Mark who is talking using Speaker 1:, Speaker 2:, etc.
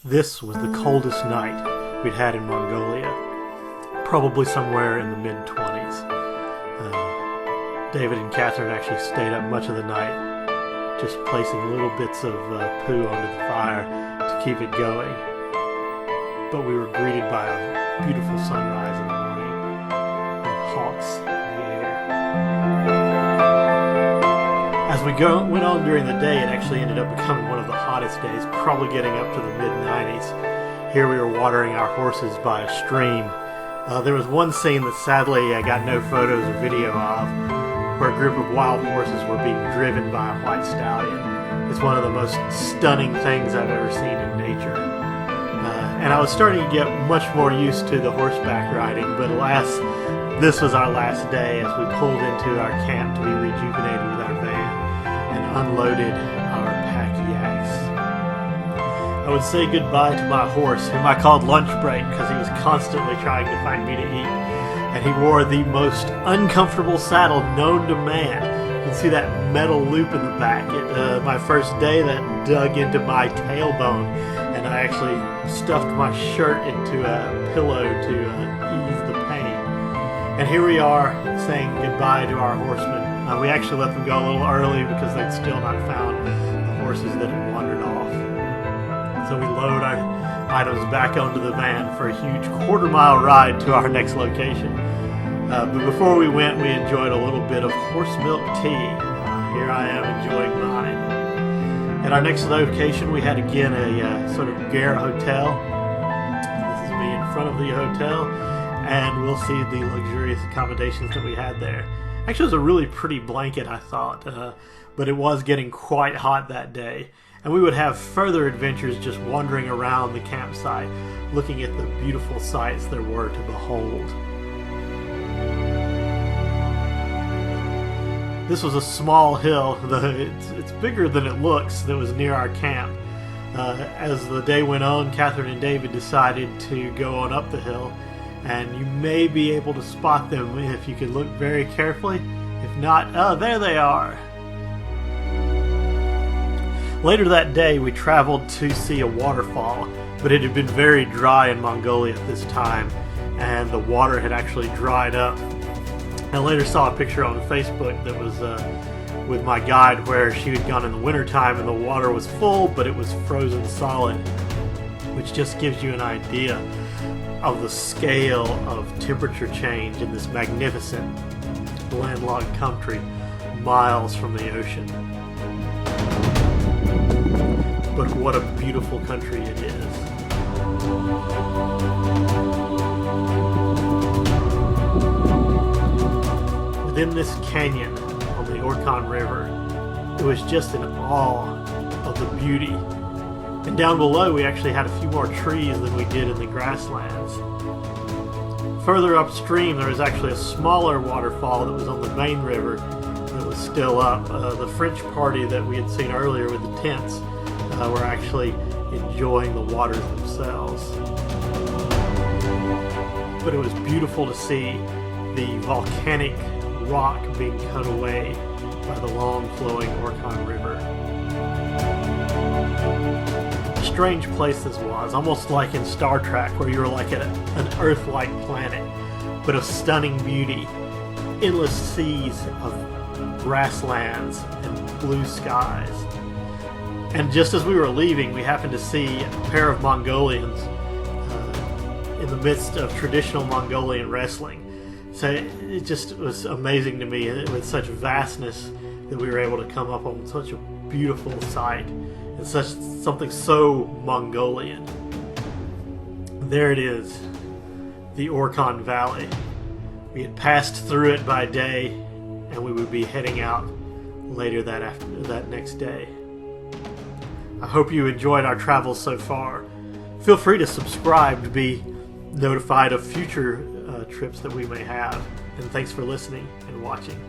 Speaker 1: This was the coldest night we'd had in Mongolia, probably somewhere in the mid-20s. David and Catherine actually stayed up much of the night, just placing little bits of poo onto the fire to keep it going. But we were greeted by a beautiful sunrise in the morning, with hawks in the air. As we went on during the day, it actually ended up becoming one of the hottest days, probably getting up to the mid-90s. Here we were watering our horses by a stream. There was one scene that sadly I got no photos or video of, where a group of wild horses were being driven by a white stallion. It's one of the most stunning things I've ever seen in nature. And I was starting to get much more used to the horseback riding, but alas, this was our last day as we pulled into our camp to be rejuvenated with our van and unloaded our pack yaks. I would say goodbye to my horse, whom I called Lunch Break because he was constantly trying to find me to eat, and he wore the most uncomfortable saddle known to man. You can see that metal loop in the back. My first day, that dug into my tailbone, and I actually stuffed my shirt into a pillow to ease the pain. And here we are saying goodbye to our horsemen. We actually let them go a little early because they'd still not found the horses that had wandered off. So we load our items back onto the van for a huge quarter-mile ride to our next location. But before we went, we enjoyed a little bit of horse milk tea. Here I am enjoying mine. At our next location, we had again a sort of Gare hotel. This is me in front of the hotel, and we'll see the luxurious accommodations that we had there. Actually, it was a really pretty blanket, I thought, but it was getting quite hot that day. And we would have further adventures just wandering around the campsite, looking at the beautiful sights there were to behold. This was a small hill. It's bigger than it looks, that was near our camp. As the day went on, Catherine and David decided to go on up the hill, and you may be able to spot them if you can look very carefully. If not, oh, there they are. Later that day, we traveled to see a waterfall, but it had been very dry in Mongolia at this time, and the water had actually dried up. I later saw a picture on Facebook that was with my guide where she had gone in the wintertime and the water was full, but it was frozen solid, which just gives you an idea of the scale of temperature change in this magnificent landlocked country miles from the ocean. But what a beautiful country it is. Within this canyon on the Orkhon River, it was just in awe of the beauty. And down below, we actually had a few more trees than we did in the grasslands. Further upstream, there was actually a smaller waterfall that was on the main river that was still up. The French party that we had seen earlier with the tents were actually enjoying the waters themselves. But it was beautiful to see the volcanic rock being cut away by the long flowing Orkhon River. A strange place this was, almost like in Star Trek, where you were like at an Earth-like planet, but of stunning beauty, endless seas of grasslands and blue skies. And just as we were leaving, we happened to see a pair of Mongolians in the midst of traditional Mongolian wrestling. So it just was amazing to me, with such vastness, that we were able to come up on such a beautiful sight and something so Mongolian. There it is, the Orkhon Valley. We had passed through it by day, and we would be heading out later that next day. I hope you enjoyed our travels so far. Feel free to subscribe to be notified of future trips that we may have. And thanks for listening and watching.